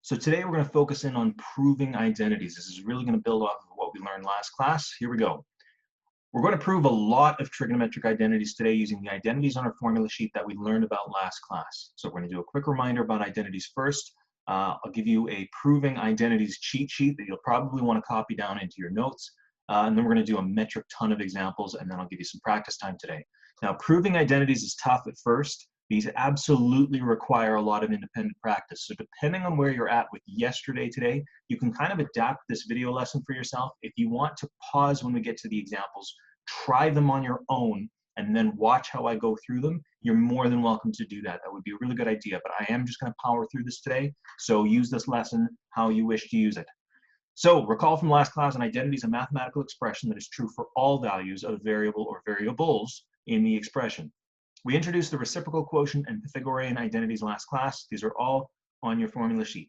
So today we're going to focus in on proving identities. This is really going to build off of what we learned last class. Here we go. We're going to prove a lot of trigonometric identities today using the identities on our formula sheet that we learned about last class. So we're going to do a quick reminder about identities first. I'll give you a proving identities cheat sheet that you'll probably want to copy down into your notes. And then we're going to do a metric ton of examples, and then I'll give you some practice time today. Now, proving identities is tough at first. These absolutely require a lot of independent practice. So depending on where you're at with yesterday today, you can kind of adapt this video lesson for yourself. If you want to pause when we get to the examples, try them on your own, and then watch how I go through them, you're more than welcome to do that. That would be a really good idea, but I am just going to power through this today. So use this lesson how you wish to use it. So recall from last class, an identity is a mathematical expression that is true for all values of a variable or variables in the expression. We introduced the reciprocal quotient and Pythagorean identities last class. These are all on your formula sheet.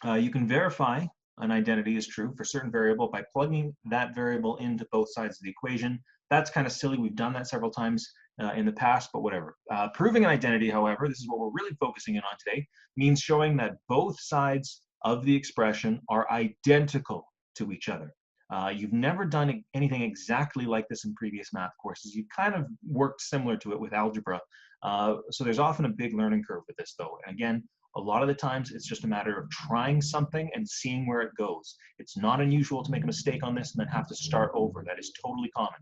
You can verify an identity is true for a certain variable by plugging that variable into both sides of the equation. That's kind of silly. We've done that several times in the past, but whatever. Proving an identity, however, this is what we're really focusing in on today, means showing that both sides of the expression are identical to each other. You've never done anything exactly like this in previous math courses. You've kind of worked similar to it with algebra. So there's often a big learning curve with this though. And again, a lot of the times it's just a matter of trying something and seeing where it goes. It's not unusual to make a mistake on this and then have to start over. That is totally common.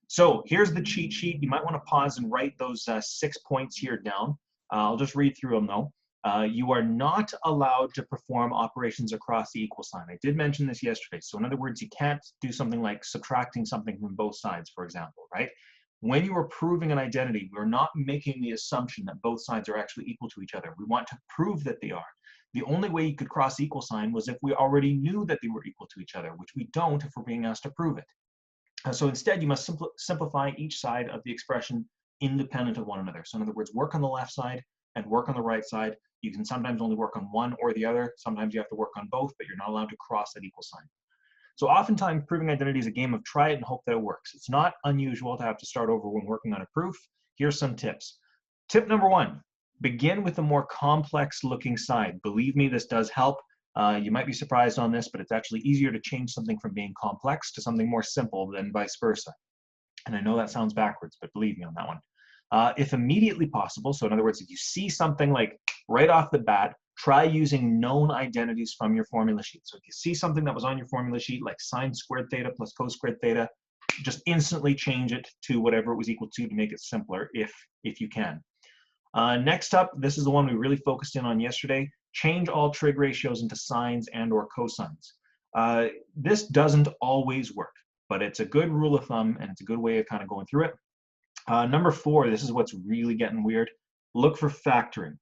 So here's the cheat sheet. You might want to pause and write those 6 points here down. I'll just read through them though. You are not allowed to perform operations across the equal sign. I did mention this yesterday. So in other words, you can't do something like subtracting something from both sides, for example, right? When you are proving an identity, we're not making the assumption that both sides are actually equal to each other. We want to prove that they are. The only way you could cross the equal sign was if we already knew that they were equal to each other, which we don't if we're being asked to prove it. So instead, you must simplify each side of the expression independent of one another. So in other words, work on the left side and work on the right side. You can sometimes only work on one or the other. Sometimes you have to work on both, but you're not allowed to cross that equal sign. So oftentimes, proving identity is a game of try it and hope that it works. It's not unusual to have to start over when working on a proof. Here's some tips. Tip number 1, begin with a more complex looking side. Believe me, this does help. You might be surprised on this, but it's actually easier to change something from being complex to something more simple than vice versa. And I know that sounds backwards, but believe me on that one. If immediately possible, so in other words, if you see something like right off the bat, try using known identities from your formula sheet. So if you see something that was on your formula sheet, like sine squared theta plus cos squared theta, just instantly change it to whatever it was equal to make it simpler if you can. Next up, this is the one we really focused in on yesterday. Change all trig ratios into sines and or cosines. This doesn't always work, but it's a good rule of thumb and it's a good way of kind of going through it. Number 4, this is what's really getting weird. Look for factoring.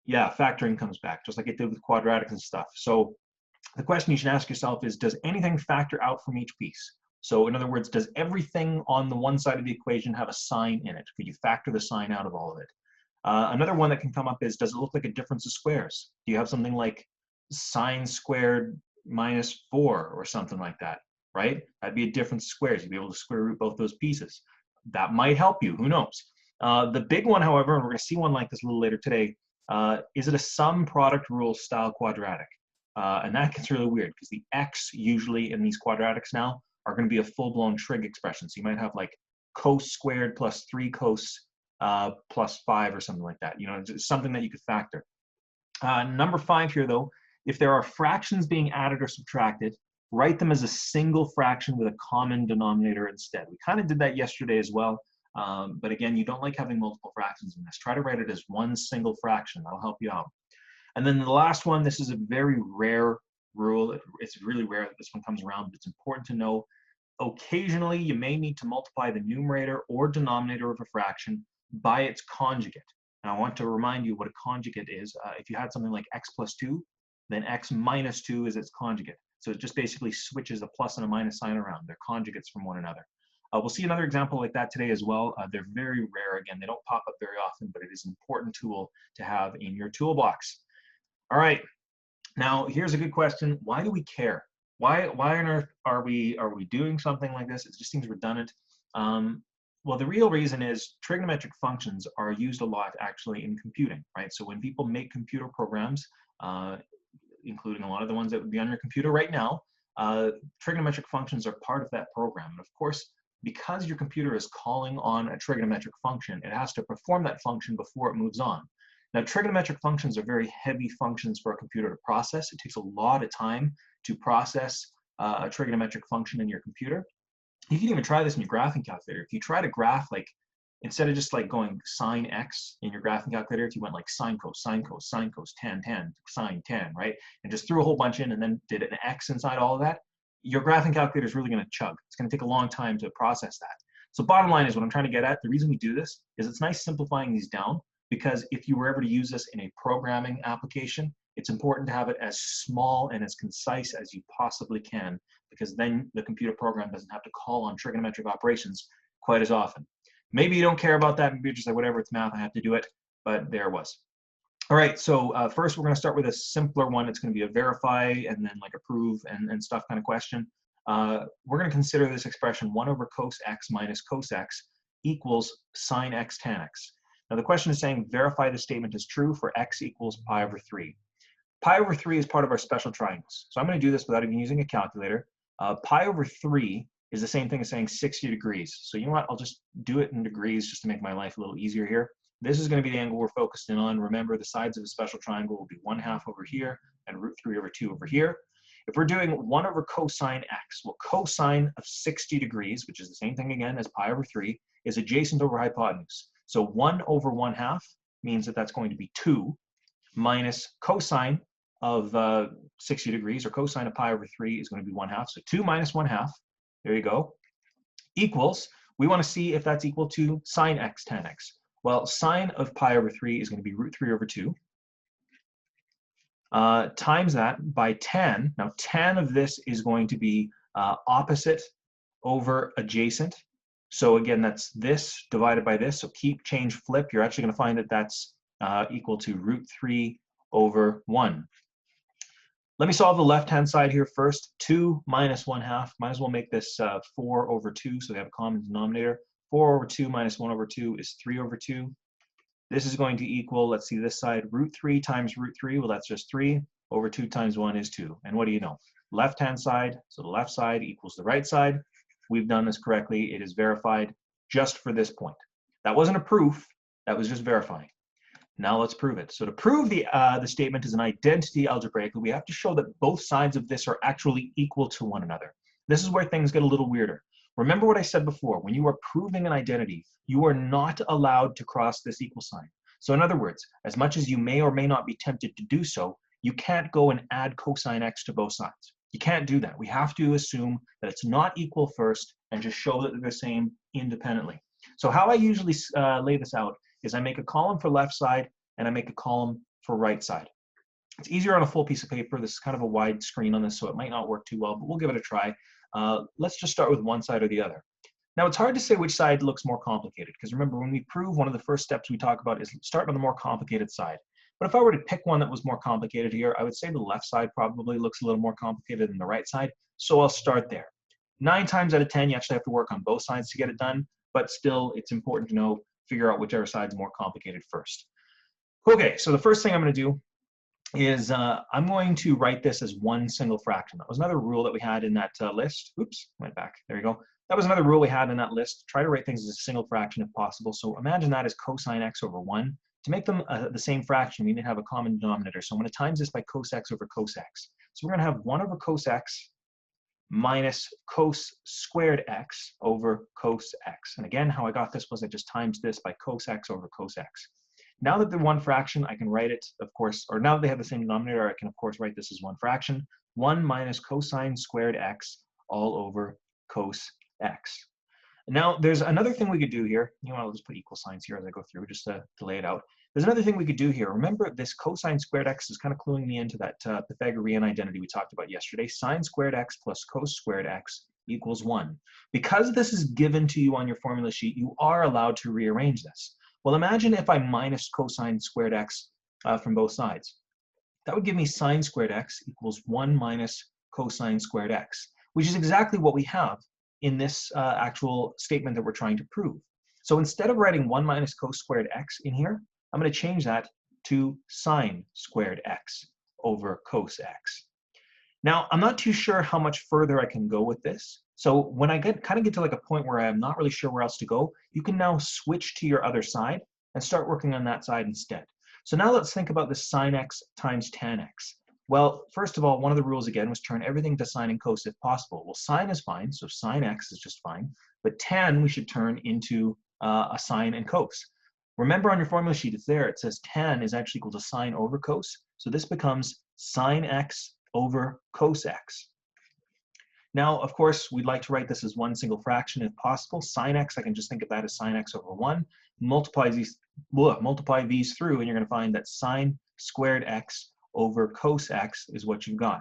Yeah, factoring comes back, just like it did with quadratics and stuff. So the question you should ask yourself is, does anything factor out from each piece? So in other words, does everything on the one side of the equation have a sign in it? Could you factor the sign out of all of it? Another one that can come up is, does it look like a difference of squares? Do you have something like sine squared minus 4 or something like that, right? That'd be a difference of squares. You'd be able to square root both those pieces. That might help you, who knows? The big one, however, and we're going to see one like this a little later today, is it a sum product rule style quadratic? And that gets really weird because the x usually in these quadratics now are going to be a full-blown trig expression. So you might have like cos squared plus 3 cos plus 5 or something like that. You know, it's something that you could factor. Number 5 here, though, if there are fractions being added or subtracted, write them as a single fraction with a common denominator instead. We kind of did that yesterday as well. But again, you don't like having multiple fractions in this. Try to write it as one single fraction. That'll help you out. And then the last one, this is a very rare rule. It's really rare that this one comes around, but it's important to know. Occasionally, you may need to multiply the numerator or denominator of a fraction by its conjugate. Now, I want to remind you what a conjugate is. If you had something like x plus 2, then x minus 2 is its conjugate. So it just basically switches a plus and a minus sign around. They're conjugates from one another. We'll see another example like that today as well. They're very rare. Again, they don't pop up very often, but it is an important tool to have in your toolbox. All right. Now, here's a good question. Why do we care? Why on earth are we doing something like this? It just seems redundant. Well, the real reason is trigonometric functions are used a lot actually in computing, right? So when people make computer programs, including a lot of the ones that would be on your computer right now, trigonometric functions are part of that program. And of course, because your computer is calling on a trigonometric function, it has to perform that function before it moves on. Now, trigonometric functions are very heavy functions for a computer to process. It takes a lot of time to process a trigonometric function in your computer. You can even try this in your graphing calculator. If you try to graph, like, instead of just like going sine x in your graphing calculator, if you went like sine cos, tan, sine, tan, right? And just threw a whole bunch in and then did an x inside all of that, your graphing calculator is really going to chug. It's going to take a long time to process that. So bottom line is what I'm trying to get at, the reason we do this is it's nice simplifying these down, because if you were ever to use this in a programming application, it's important to have it as small and as concise as you possibly can, because then the computer program doesn't have to call on trigonometric operations quite as often. Maybe you don't care about that. Maybe you're just like, whatever, it's math, I have to do it. But there it was. All right, so first we're going to start with a simpler one. It's going to be a verify and then like a prove and stuff kind of question. We're going to consider this expression 1 over cos x minus cos x equals sine x tan x. Now the question is saying verify the statement is true for x equals pi over 3. Pi over 3 is part of our special triangles. So I'm going to do this without even using a calculator. Pi over 3 is the same thing as saying 60 degrees. So you know what, I'll just do it in degrees just to make my life a little easier here. This is going to be the angle we're focused in on. Remember, the sides of a special triangle will be 1/2 over here and root 3 over 2 over here. If we're doing 1 over cosine x, well, cosine of 60 degrees, which is the same thing again as pi over 3, is adjacent over hypotenuse. So 1 over 1/2 means that that's going to be 2 minus cosine of 60 degrees, or cosine of pi over 3 is going to be 1/2. So 2 minus 1/2. There you go, equals, we want to see if that's equal to sine x tan x. Well, sine of pi over 3 is going to be root 3 over 2, times that by tan. Now, tan of this is going to be opposite over adjacent. So again, that's this divided by this. So change, flip. You're actually going to find that that's equal to root 3 over 1. Let me solve the left-hand side here first. 2 minus 1/2. Might as well make this 4 over 2, so we have a common denominator. 4 over 2 minus 1 over 2 is 3 over 2. This is going to equal, let's see this side, root 3 times root 3. Well, that's just 3. Over 2 times 1 is 2. And what do you know? Left-hand side, so the left side equals the right side. We've done this correctly. It is verified just for this point. That wasn't a proof. That was just verifying. Now let's prove it. So to prove the statement is an identity algebraically, we have to show that both sides of this are actually equal to one another. This is where things get a little weirder. Remember what I said before, when you are proving an identity, you are not allowed to cross this equal sign. So in other words, as much as you may or may not be tempted to do so, you can't go and add cosine x to both sides. You can't do that. We have to assume that it's not equal first and just show that they're the same independently. So how I usually lay this out is I make a column for left side and I make a column for right side. It's easier on a full piece of paper. This is kind of a wide screen on this, so it might not work too well, but we'll give it a try. Let's just start with one side or the other. Now, it's hard to say which side looks more complicated, because remember, when we prove, one of the first steps we talk about is start on the more complicated side. But if I were to pick one that was more complicated here, I would say the left side probably looks a little more complicated than the right side, so I'll start there. 9 times out of 10, you actually have to work on both sides to get it done, but still, it's important to figure out whichever side's more complicated first. Okay, so the first thing I'm going to do is I'm going to write this as one single fraction. That was another rule that we had in that list. Oops, went back. There you go. That was another rule we had in that list. Try to write things as a single fraction if possible. So imagine that as cosine x over 1. To make them the same fraction, we need to have a common denominator. So I'm going to times this by cos x over cos x. So we're going to have 1 over cos x minus cos squared x over cos x. And again, how I got this was I just times this by cos x over cos x. Now that they're one fraction, I can write it, of course, or now that they have the same denominator, I can, of course, write this as one fraction. 1 minus cosine squared x all over cos x. Now, there's another thing we could do here. I'll just put equal signs here as I go through, just to lay it out. There's another thing we could do here. Remember, this cosine squared x is kind of cluing me into that Pythagorean identity we talked about yesterday. Sine squared x plus cos squared x equals 1. Because this is given to you on your formula sheet, you are allowed to rearrange this. Well, imagine if I minus cosine squared x from both sides. That would give me sine squared x equals 1 minus cosine squared x, which is exactly what we have in this actual statement that we're trying to prove. So instead of writing 1 minus cos squared x in here, I'm going to change that to sine squared x over cos x. Now, I'm not too sure how much further I can go with this. So when I get to like a point where I'm not really sure where else to go, you can now switch to your other side and start working on that side instead. So now let's think about this sine x times tan x. Well, first of all, one of the rules again was turn everything to sine and cos if possible. Well, sine is fine, so sine x is just fine. But tan we should turn into a sine and cos. Remember on your formula sheet, it's there. It says tan is actually equal to sine over cos. So this becomes sine x over cos x. Now, of course, we'd like to write this as one single fraction if possible. Sine x, I can just think of that as sine x over 1. Multiply these through, and you're going to find that sine squared x over cos x is what you've got.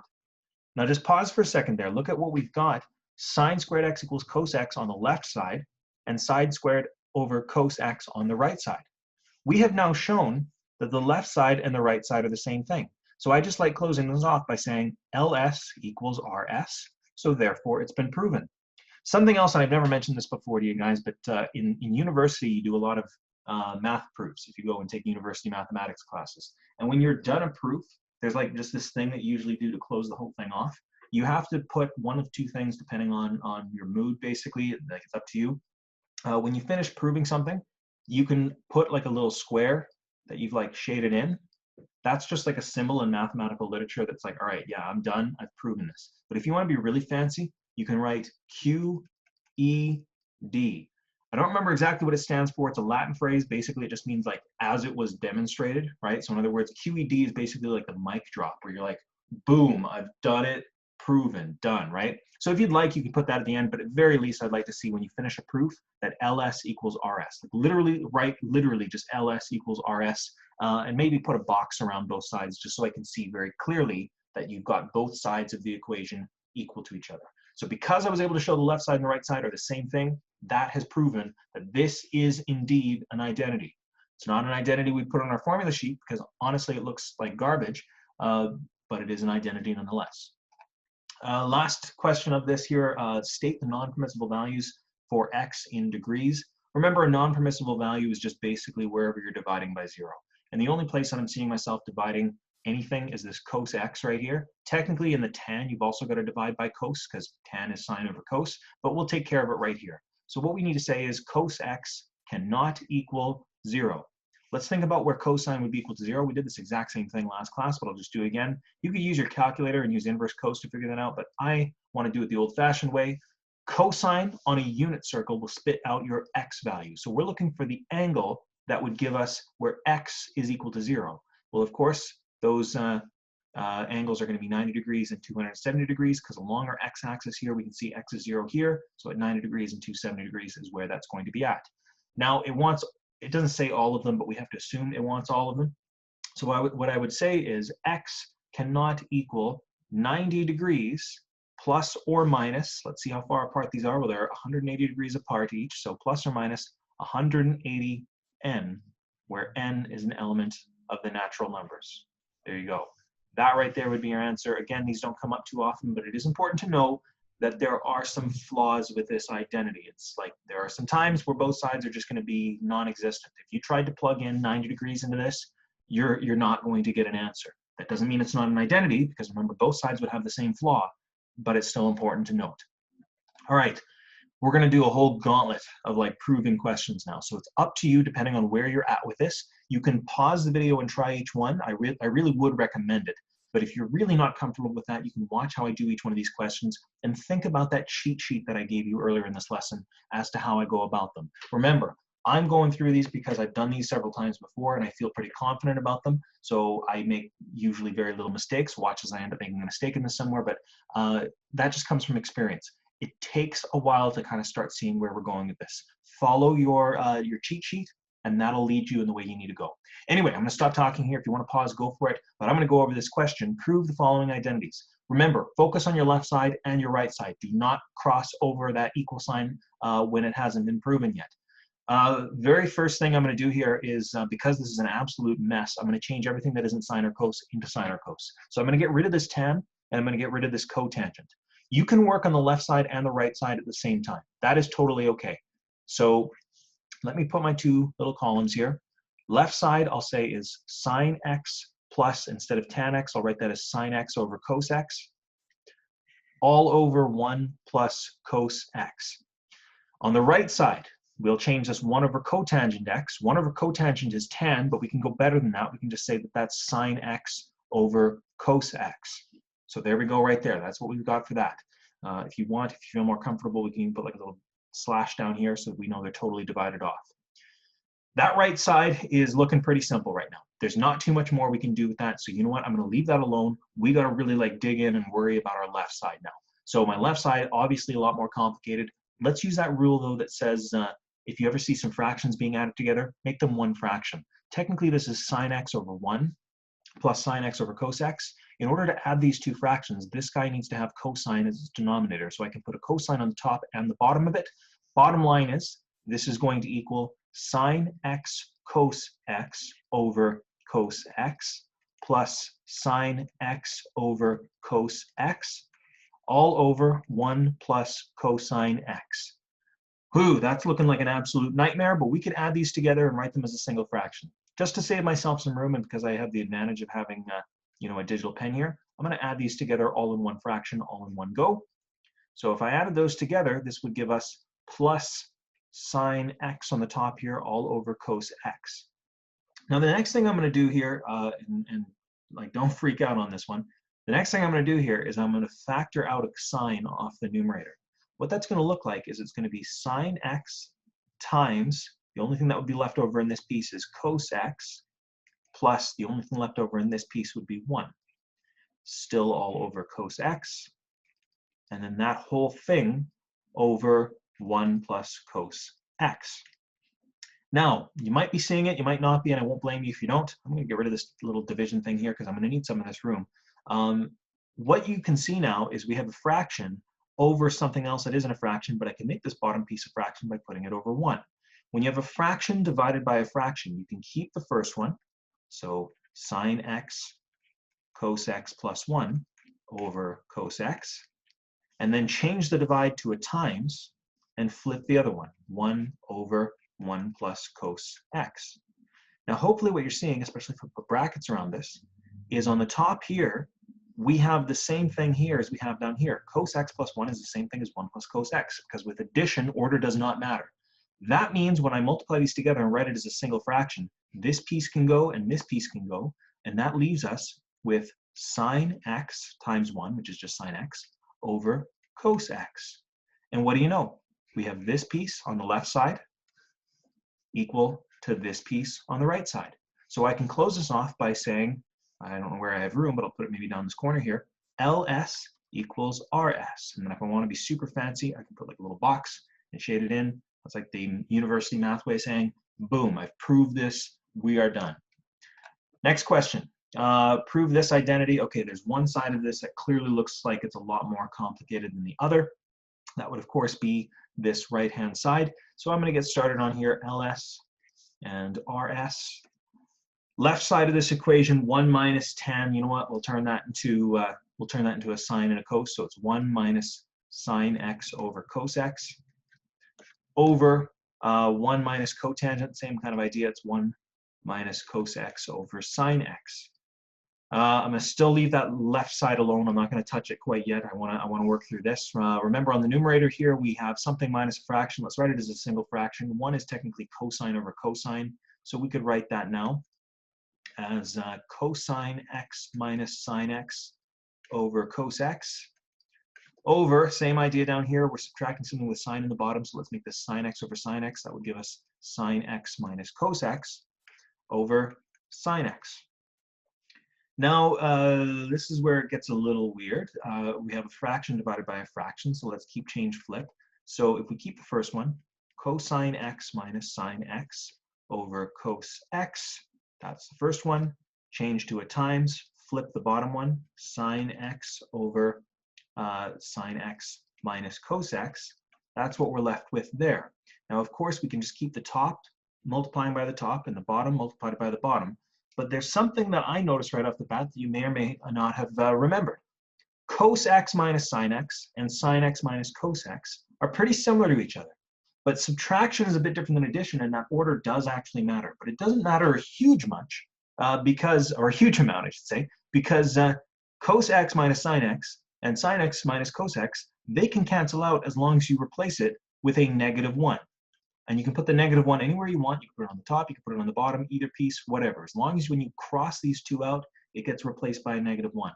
Now, just pause for a second there. Look at what we've got. Sine squared x equals cos x on the left side, and sine squared over cos x on the right side. We have now shown that the left side and the right side are the same thing. So I just like closing this off by saying LS equals RS. So therefore, it's been proven. Something else, and I've never mentioned this before to you guys, but in university, you do a lot of math proofs if you go and take university mathematics classes. And when you're done a proof, there's like just this thing that you usually do to close the whole thing off. You have to put one of two things depending on your mood, basically. Like, it's up to you. When you finish proving something, you can put like a little square that you've like shaded in. That's just like a symbol in mathematical literature that's like, all right, yeah, I'm done, I've proven this. But if you want to be really fancy, you can write QED. I don't remember exactly what it stands for. It's a Latin phrase. Basically, it just means like as it was demonstrated, right? So in other words, QED is basically like the mic drop where you're like, boom, I've done it, proven, done, right? So if you'd like, you can put that at the end, but at very least, I'd like to see when you finish a proof that LS equals RS. Like literally, write literally just LS equals RS, and maybe put a box around both sides just so I can see very clearly that you've got both sides of the equation equal to each other. So because I was able to show the left side and the right side are the same thing, that has proven that this is indeed an identity. It's not an identity we put on our formula sheet because honestly it looks like garbage, but it is an identity nonetheless. Last question of this here, state the non-permissible values for x in degrees. Remember, a non-permissible value is just basically wherever you're dividing by 0. And the only place that I'm seeing myself dividing anything is this cos x right here. Technically in the tan, you've also got to divide by cos because tan is sine over cos, but we'll take care of it right here. So what we need to say is cos x cannot equal 0. Let's think about where cosine would be equal to 0. We did this exact same thing last class, but I'll just do it again. You could use your calculator and use inverse cos to figure that out, but I want to do it the old-fashioned way. Cosine on a unit circle will spit out your x value. So we're looking for the angle that would give us where x is equal to 0. Well, of course, those angles are going to be 90 degrees and 270 degrees because along our x-axis here, we can see x is 0 here. So at 90 degrees and 270 degrees is where that's going to be at. Now, it doesn't say all of them, but we have to assume it wants all of them. So what I would say is x cannot equal 90 degrees plus or minus, let's see how far apart these are. Well, they're 180 degrees apart each, so plus or minus 180 n, where n is an element of the natural numbers. There you go. That right there would be your answer. Again, these don't come up too often, but it is important to know that there are some flaws with this identity. It's like there are some times where both sides are just going to be non-existent. If you tried to plug in 90 degrees into this, you're not going to get an answer. That doesn't mean it's not an identity, because remember, both sides would have the same flaw, but it's still important to note. All right, we're going to do a whole gauntlet of like proving questions now. So it's up to you depending on where you're at with this. You can pause the video and try each one. I really would recommend it. But if you're really not comfortable with that, you can watch how I do each one of these questions and think about that cheat sheet that I gave you earlier in this lesson as to how I go about them. Remember, I'm going through these because I've done these several times before and I feel pretty confident about them. So I make usually very little mistakes. Watch as I end up making a mistake in this somewhere, but that just comes from experience. It takes a while to kind of start seeing where we're going with this. Follow your cheat sheet, and that'll lead you in the way you need to go. Anyway, I'm going to stop talking here. If you want to pause, go for it. But I'm going to go over this question. Prove the following identities. Remember, focus on your left side and your right side. Do not cross over that equal sign when it hasn't been proven yet. Very first thing I'm going to do here is, because this is an absolute mess, I'm going to change everything that isn't sine or cos into sine or cos. So I'm going to get rid of this tan, and I'm going to get rid of this cotangent. You can work on the left side and the right side at the same time. That is totally okay. So let me put my two little columns here. Left side, I'll say, is sine x plus, instead of tan x, I'll write that as sine x over cos x, all over 1 plus cos x. On the right side, we'll change this 1 over cotangent x. 1 over cotangent is tan, but we can go better than that. We can just say that that's sine x over cos x. So there we go right there. That's what we've got for that. If you want, if you feel more comfortable, we can put like a little slash down here so we know they're totally divided off. That right side is looking pretty simple right now. There's not too much more we can do with that. So you know what? I'm going to leave that alone. We got to really like dig in and worry about our left side now. So my left side, obviously a lot more complicated. Let's use that rule though that says if you ever see some fractions being added together, make them one fraction. Technically, this is sine x over 1 plus sine x over cos x. In order to add these two fractions, this guy needs to have cosine as its denominator. So I can put a cosine on the top and the bottom of it. Bottom line is, this is going to equal sine x cos x over cos x plus sine x over cos x all over 1 plus cosine x. Whew, that's looking like an absolute nightmare, but we could add these together and write them as a single fraction. Just to save myself some room, and because I have the advantage of having a digital pen here, I'm going to add these together all in one fraction, all in one go. So if I added those together, this would give us plus sine x on the top here all over cos x. Now the next thing I'm going to do here, and like don't freak out on this one, the next thing I'm going to do here is I'm going to factor out a sine off the numerator. What that's going to look like is it's going to be sine x times, the only thing that would be left over in this piece is cos x, plus the only thing left over in this piece would be 1. Still all over cos x, and then that whole thing over 1 plus cos x. Now, you might be seeing it, you might not be, and I won't blame you if you don't. I'm going to get rid of this little division thing here because I'm going to need some in this room. What you can see now is we have a fraction over something else that isn't a fraction, but I can make this bottom piece a fraction by putting it over 1. When you have a fraction divided by a fraction, you can keep the first one, so sine x cos x plus 1 over cos x, and then change the divide to a times and flip the other one, 1 over 1 plus cos x. Now hopefully what you're seeing, especially if we put brackets around this, is on the top here, we have the same thing here as we have down here. Cos x plus 1 is the same thing as 1 plus cos x, because with addition, order does not matter. That means when I multiply these together and write it as a single fraction, this piece can go and this piece can go, and that leaves us with sine x times 1, which is just sine x, over cos x. And what do you know? We have this piece on the left side equal to this piece on the right side. So I can close this off by saying, I don't know where I have room, but I'll put it maybe down this corner here, LS equals RS. And then if I want to be super fancy, I can put like a little box and shade it in. That's like the university math way of saying, boom, I've proved this, we are done. Next question, prove this identity. Okay, there's one side of this that clearly looks like it's a lot more complicated than the other. That would of course be this right-hand side. So I'm going to get started on here, LS and RS. Left side of this equation, 1 minus 10. You know what? We'll turn that into a sine and a cos. So it's 1 minus sine x over cos x over 1 minus cotangent. Same kind of idea. It's 1 minus cos x over sine x. I'm going to still leave that left side alone. I'm not going to touch it quite yet. I want to work through this. Remember on the numerator here, we have something minus a fraction. Let's write it as a single fraction. 1 is technically cosine over cosine. So we could write that now as cosine x minus sine x over cos x over, same idea down here, we're subtracting something with sine in the bottom, so let's make this sine x over sine x. That would give us sine x minus cos x over sine x. Now, this is where it gets a little weird. We have a fraction divided by a fraction, so let's keep change flip. So if we keep the first one, cosine x minus sine x over cos x, that's the first one. Change to a times, flip the bottom one, sine x over sine x minus cos x. That's what we're left with there. Now, of course, we can just keep the top multiplying by the top and the bottom multiplied by the bottom. But there's something that I noticed right off the bat that you may or may not have remembered. Cos x minus sine x and sine x minus cos x are pretty similar to each other. But subtraction is a bit different than addition, and that order does actually matter. But it doesn't matter a huge much because, or a huge amount, I should say, because cos x minus sine x and sine x minus cos x, they can cancel out as long as you replace it with a -1. And you can put the -1 anywhere you want. You can put it on the top, you can put it on the bottom, either piece, whatever. As long as when you cross these two out, it gets replaced by a -1.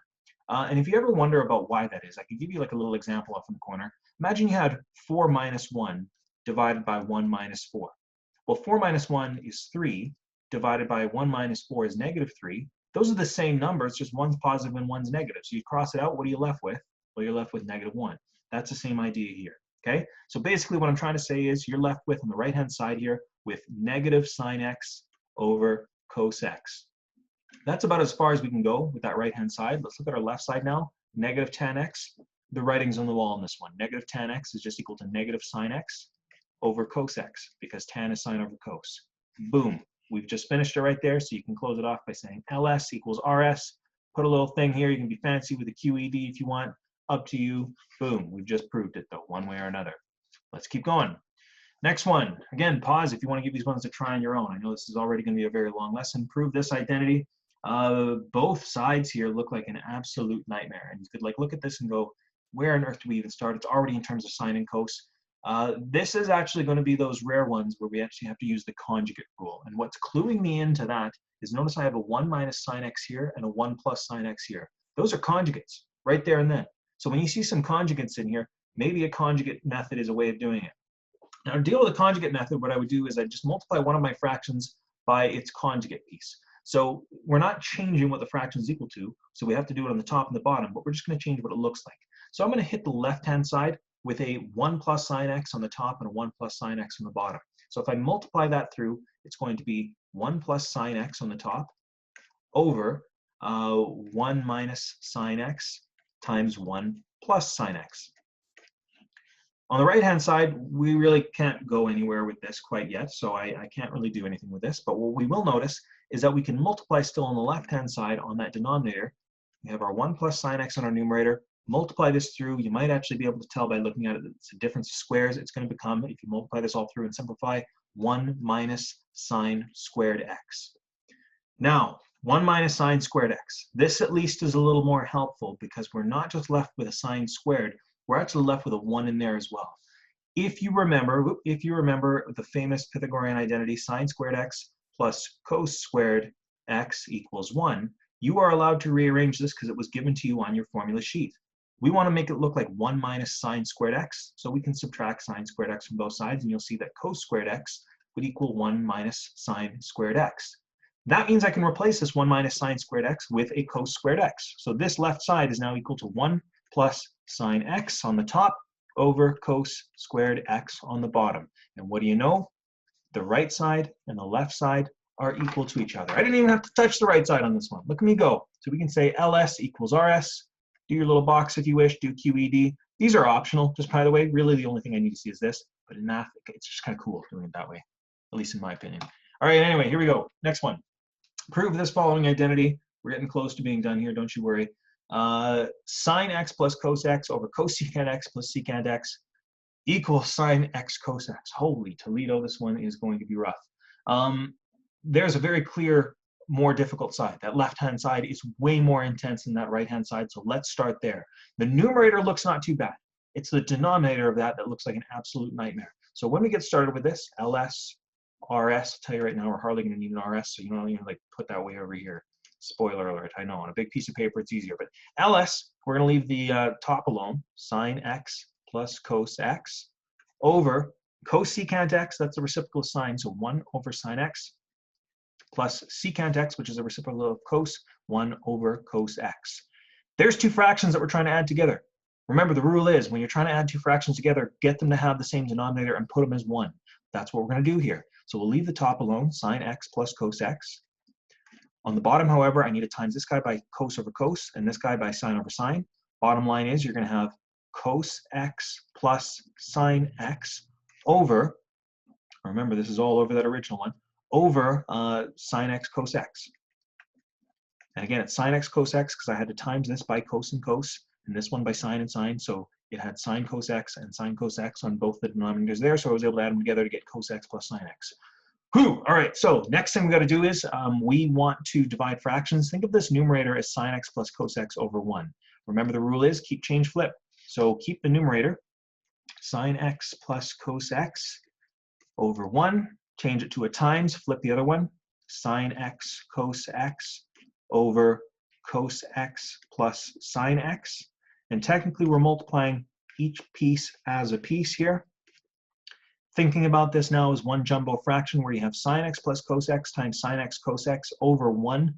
And if you ever wonder about why that is, I could give you like a little example off in the corner. Imagine you had 4 minus 1 divided by 1 minus 4. Well, 4 minus 1 is 3, divided by 1 minus 4 is -3. Those are the same numbers, just one's positive and one's negative. So you cross it out, what are you left with? Well, you're left with -1. That's the same idea here, okay? So basically what I'm trying to say is you're left with, on the right-hand side here, with negative sine x over cos x. That's about as far as we can go with that right-hand side. Let's look at our left side now. Negative tan x. The writing's on the wall on this one. Negative tan x is just equal to negative sine x over cos x, because tan is sine over cos. Boom. We've just finished it right there, so you can close it off by saying ls equals rs. Put a little thing here. You can be fancy with a QED if you want. Up to you. Boom. We've just proved it, though, one way or another. Let's keep going. Next one. Again, pause if you want to give these ones a try on your own. I know this is already going to be a very long lesson. Prove this identity. Both sides here look like an absolute nightmare. And you could like look at this and go, where on earth do we even start? It's already in terms of sine and cos. This is actually going to be those rare ones where we actually have to use the conjugate rule. And what's cluing me into that is, notice I have a 1 minus sine x here and a 1 plus sine x here. Those are conjugates right there and then. So when you see some conjugates in here, maybe a conjugate method is a way of doing it. Now, to deal with the conjugate method, what I would do is I just multiply one of my fractions by its conjugate piece. So we're not changing what the fraction is equal to, so we have to do it on the top and the bottom, but we're just going to change what it looks like. So I'm going to hit the left-hand side with a 1 plus sine x on the top and a 1 plus sine x on the bottom. So if I multiply that through, it's going to be 1 plus sine x on the top over 1 minus sine x times 1 plus sine x. On the right-hand side, we really can't go anywhere with this quite yet, so I can't really do anything with this. But what we will notice is that we can multiply still on the left-hand side on that denominator. We have our 1 plus sine x on our numerator. Multiply this through. You might actually be able to tell by looking at it that it's a difference of squares. It's going to become, if you multiply this all through and simplify, 1 minus sine squared x. Now, 1 minus sine squared x. This at least is a little more helpful because we're not just left with a sine squared, we're actually left with a 1 in there as well. If you remember the famous Pythagorean identity, sine squared x plus cos squared x equals 1, you are allowed to rearrange this because it was given to you on your formula sheet. We want to make it look like 1 minus sine squared x, so we can subtract sine squared x from both sides, and you'll see that cos squared x would equal 1 minus sine squared x. That means I can replace this 1 minus sine squared x with a cos squared x. So this left side is now equal to 1 plus sine x on the top over cos squared x on the bottom. And what do you know? The right side and the left side are equal to each other. I didn't even have to touch the right side on this one. Look at me go. So we can say ls equals rs. Do your little box if you wish. Do QED. These are optional, just by the way. Really, the only thing I need to see is this. But in math, it's just kind of cool doing it that way, at least in my opinion. All right, anyway, here we go. Next one. Prove this following identity. We're getting close to being done here, don't you worry. Sine x plus cos x over cosecant x plus secant x equals sine x cos x. Holy Toledo, this one is going to be rough. There's a very clear, more difficult side. That left-hand side is way more intense than that right-hand side, so let's start there. The numerator looks not too bad. It's the denominator of that looks like an absolute nightmare. So when we get started with this, ls, rs, I'll tell you right now, we're hardly going to need an rs, so you don't even like put that way over here. Spoiler alert, I know, on a big piece of paper it's easier, but ls, we're going to leave the top alone, sine x plus cos x, over cosecant x, that's the reciprocal of sine, so 1 over sine x, plus secant x, which is a reciprocal of cos, 1 over cos x. There's two fractions that we're trying to add together. Remember, the rule is, when you're trying to add two fractions together, get them to have the same denominator and put them as 1. That's what we're going to do here. So we'll leave the top alone, sine x plus cos x. On the bottom, however, I need to times this guy by cos over cos and this guy by sine over sine. Bottom line is you're going to have cos x plus sine x over, remember this is all over that original one, over sine x cos x. And again, it's sine x cos x because I had to times this by cos and cos, and this one by sine and sine, so it had sine cos x and sine cos x on both the denominators there, so I was able to add them together to get cos x plus sine x. Whew. All right, so next thing we got to do is we want to divide fractions. Think of this numerator as sine x plus cos x over 1. Remember the rule is keep, change, flip. So keep the numerator, sine x plus cos x over 1. Change it to a times, flip the other one, sine x cos x over cos x plus sine x. And technically we're multiplying each piece as a piece here. Thinking about this now as one jumbo fraction where you have sine x plus cos x times sine x cos x over 1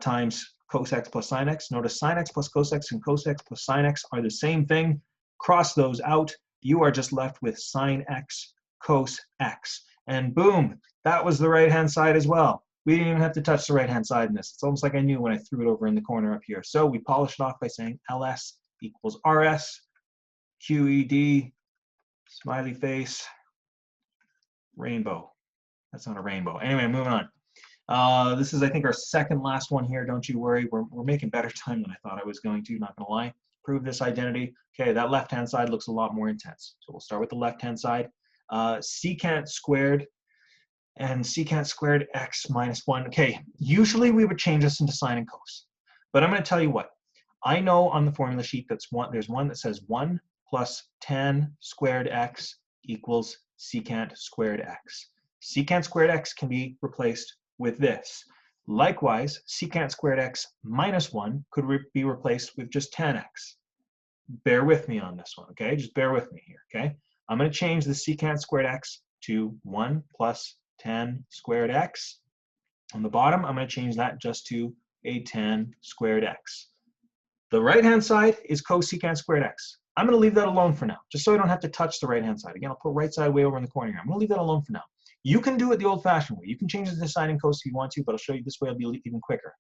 times cos x plus sine x. Notice sine x plus cos x and cos x plus sine x are the same thing. Cross those out. You are just left with sine x cos x. And boom, that was the right-hand side as well. We didn't even have to touch the right-hand side in this. It's almost like I knew when I threw it over in the corner up here. So we polished it off by saying ls equals rs, QED, smiley face, rainbow. That's not a rainbow. Anyway, moving on. This is, I think, our second last one here. Don't you worry. We're making better time than I thought I was going to, not going to lie. Prove this identity. Okay, that left-hand side looks a lot more intense. So we'll start with the left-hand side. Secant squared and secant squared x minus 1. Okay, usually we would change this into sine and cos. But I'm going to tell you what. I know on the formula sheet there's one that says 1 plus tan squared x equals secant squared x. Secant squared x can be replaced with this. Likewise, secant squared x minus 1 could be replaced with just tan x. Bear with me on this one, okay? Just bear with me here, okay? I'm going to change the secant squared x to 1 plus tan squared x. On the bottom, I'm going to change that just to a tan squared x. The right-hand side is cosecant squared x. I'm going to leave that alone for now, just so I don't have to touch the right-hand side. Again, I'll put right side way over in the corner here. I'm going to leave that alone for now. You can do it the old-fashioned way. You can change it to sine and cos if you want to, but I'll show you this way. It'll be even quicker.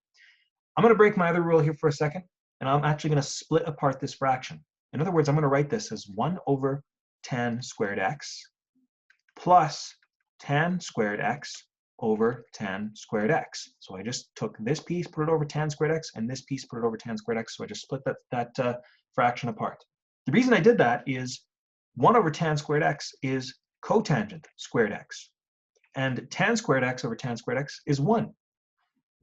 I'm going to break my other rule here for a second, and I'm actually going to split apart this fraction. In other words, I'm going to write this as 1 over tan squared x plus tan squared x over tan squared x. So I just took this piece, put it over tan squared x, and this piece, put it over tan squared x. So I just split that fraction apart. The reason I did that is 1 over tan squared x is cotangent squared x. And tan squared x over tan squared x is 1.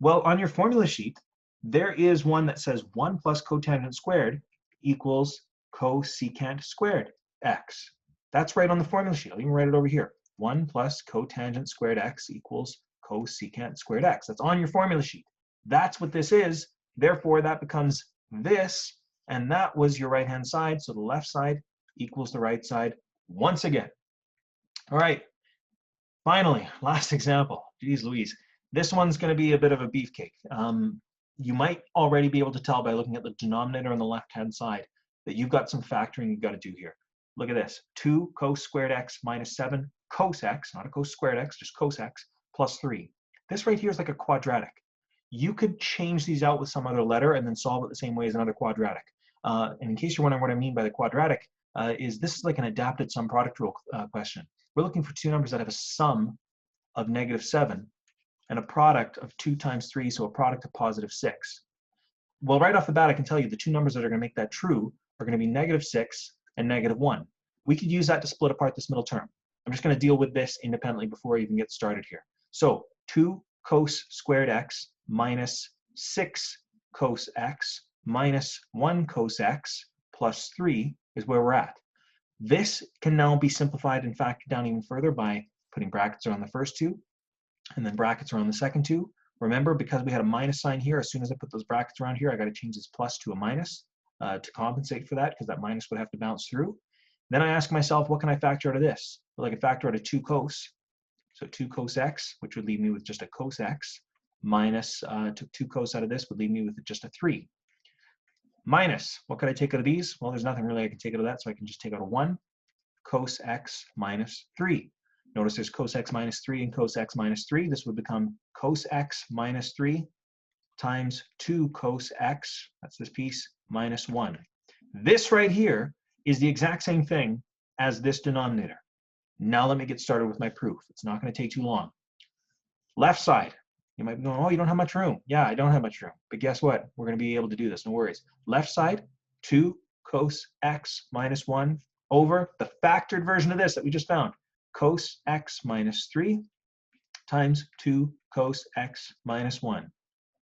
Well, on your formula sheet, there is one that says 1 plus cotangent squared equals cosecant squared x. That's right on the formula sheet. I'll even write it over here. 1 plus cotangent squared x equals cosecant squared x. That's on your formula sheet. That's what this is. Therefore, that becomes this, and that was your right-hand side. So the left side equals the right side once again. All right. Finally, last example. Geez Louise. This one's going to be a bit of a beefcake. You might already be able to tell by looking at the denominator on the left-hand side that you've got some factoring you've got to do here. Look at this. 2 cos squared x minus 7 cos x, not a cos squared x, just cos x, plus 3. This right here is like a quadratic. You could change these out with some other letter and then solve it the same way as another quadratic. And in case you're wondering what I mean by the quadratic, is this is like an adapted sum product rule question. We're looking for two numbers that have a sum of -7 and a product of 2 times 3, so a product of +6. Well, right off the bat, I can tell you the two numbers that are going to make that true are going to be -6 and -1. We could use that to split apart this middle term. I'm just going to deal with this independently before I even get started here. So 2 cos squared x minus 6 cos x minus 1 cos x plus 3 is where we're at. This can now be simplified and factored down even further by putting brackets around the first two and then brackets around the second two. Remember, because we had a minus sign here, as soon as I put those brackets around here, I got to change this plus to a minus to compensate for that, because that minus would have to bounce through. Then I ask myself, what can I factor out of this? Well, I can factor out of 2 cos. So 2 cos x, which would leave me with just a cos x, minus, took 2 cos out of this, would leave me with just a 3. Minus, what could I take out of these? Well, there's nothing really I can take out of that, so I can just take out a 1, cos x minus 3. Notice there's cos x minus 3 and cos x minus 3. This would become cos x minus 3 times 2 cos x, that's this piece, minus 1. This right here is the exact same thing as this denominator. Now let me get started with my proof. It's not going to take too long. Left side. You might be going, oh, you don't have much room. Yeah, I don't have much room. But guess what? We're going to be able to do this. No worries. Left side, 2 cos x minus 1 over the factored version of this that we just found. Cos x minus 3 times 2 cos x minus 1.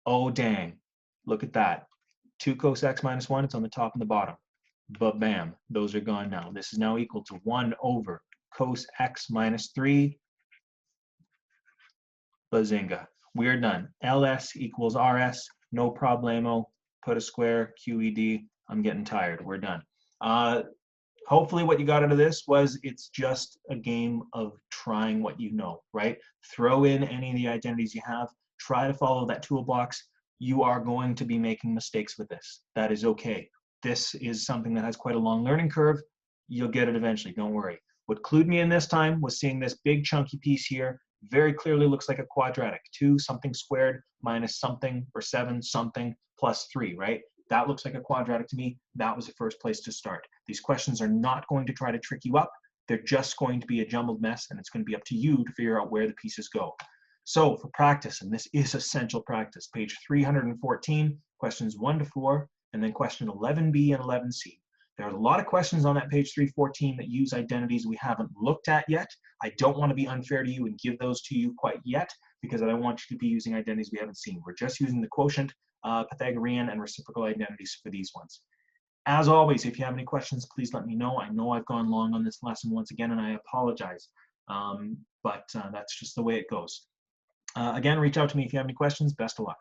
Oh, dang. Look at that. 2 cos x minus 1, it's on the top and the bottom. But bam, those are gone now. This is now equal to 1 over cos x minus 3. Bazinga. We are done. LS equals RS. No problemo. Put a square. QED. I'm getting tired. We're done. Hopefully what you got out of this was it's just a game of trying what you know, right? Throw in any of the identities you have. Try to follow that toolbox. You are going to be making mistakes with this. That is okay. This is something that has quite a long learning curve. You'll get it eventually. Don't worry. What clued me in this time was seeing this big chunky piece here. Very clearly looks like a quadratic. 2 something squared minus something or 7 something plus 3, right? That looks like a quadratic to me. That was the first place to start. These questions are not going to try to trick you up. They're just going to be a jumbled mess, and it's going to be up to you to figure out where the pieces go. So for practice, and this is essential practice, page 314, questions 1 to 4, and then question 11b and 11c. There are a lot of questions on that page 314 that use identities we haven't looked at yet. I don't want to be unfair to you and give those to you quite yet, because I don't want you to be using identities we haven't seen. We're just using the quotient, Pythagorean, and reciprocal identities for these ones. As always, if you have any questions, please let me know. I know I've gone long on this lesson once again, and I apologize, but that's just the way it goes. Again, reach out to me if you have any questions. Best of luck.